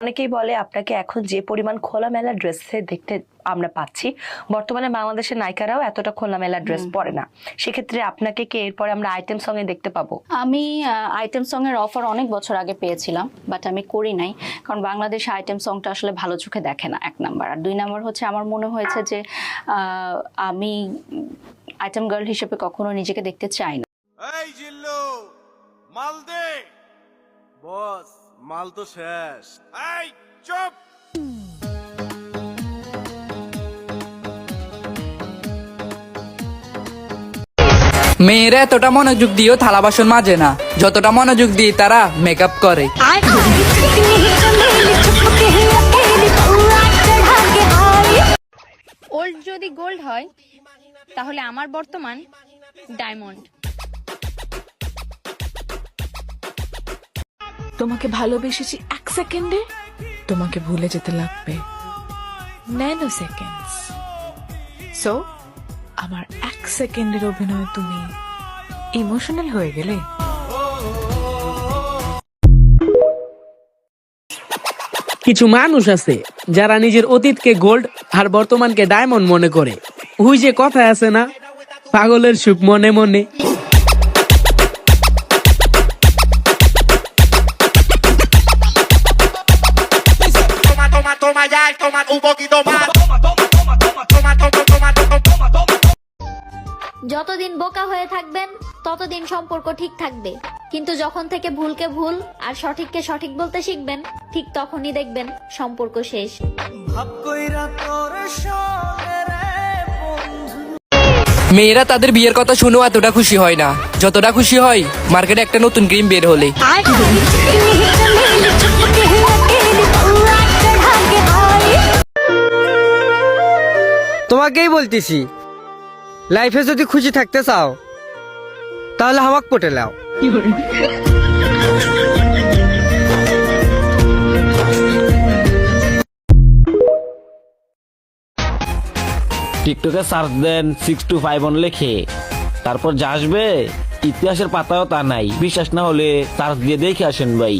অনেকেই বলে আপনাকে এখন যে পরিমাণ খোলামেলা ড্রেসে দেখতে আমরা পাচ্ছি, বর্তমানে বাংলাদেশের নায়িকারাও এতটা খোলামেলা ড্রেস পরে না। সেক্ষেত্রে আপনাকে কি এরপরে আমরা আইটেম সং এ দেখতে পাবো? আমি আইটেম সং এর অফার অনেক বছর আগে পেয়েছিলাম, বাট আমি করি নাই, কারণ বাংলাদেশে আইটেম সংটা আসলে ভালো চোখে দেখে না, 1 নাম্বার। আর 2 নাম্বার হচ্ছে আমার মনে হয়েছে যে আমি আইটেম গার্ল হিসেবে কখনো নিজেকে দেখতে চাই না। এই জিল্লু, মাল দে। বস, মাল তো শেষ। এই চুপ। মেয়েরা এতটা মনোযোগ দিয়েও থালা বাসন মাজে না, যতটা মনোযোগ দিয়ে তারা মেকআপ করে। ওল্ড যদি গোল্ড হয় তাহলে আমার বর্তমান ডায়মন্ড। তোমাকে ভালোবেসেছি 1 সেকেন্ডে, তোমাকে ভুলে যেতে লাগবে ন্যানো সেকেন্ডস। সো আমার 1 সেকেন্ডের অভিনয় তুমি ইমোশনাল হয়ে গেলে। কিছু মানুষ আছে যারা নিজের অতীতকে গোল্ড আর বর্তমানকে ডায়মন্ড মনে করে। ওই যে কথা আছে না, পাগলের সুখ মনে মনে। যতদিন বোকা হয়ে থাকবেন ততদিন সম্পর্ক ঠিক থাকবে, কিন্তু যখন থেকে ভুলকে ভুল আর সঠিককে সঠিক বলতে শিখবেন, ঠিক তখনই দেখবেন সম্পর্ক শেষ। মেয়েরা তাদের বিয়ের কথা শুনেও এতটা খুশি হয় না যতটা খুশি হয় মার্কেটে একটা নতুন ক্রিম বের হলে। তোমাকেই বলতেছি, লাইফে যদি খুশি থাকতে চাও তাহলে হামাক পটে লাও। টিকটকে সার্চ দেন 6251 লিখে, তারপর যা আসবে ইতিহাসের পাতাও তা নাই। বিশ্বাস না হলে সার্চ দিয়ে দেখে আসেন ভাই।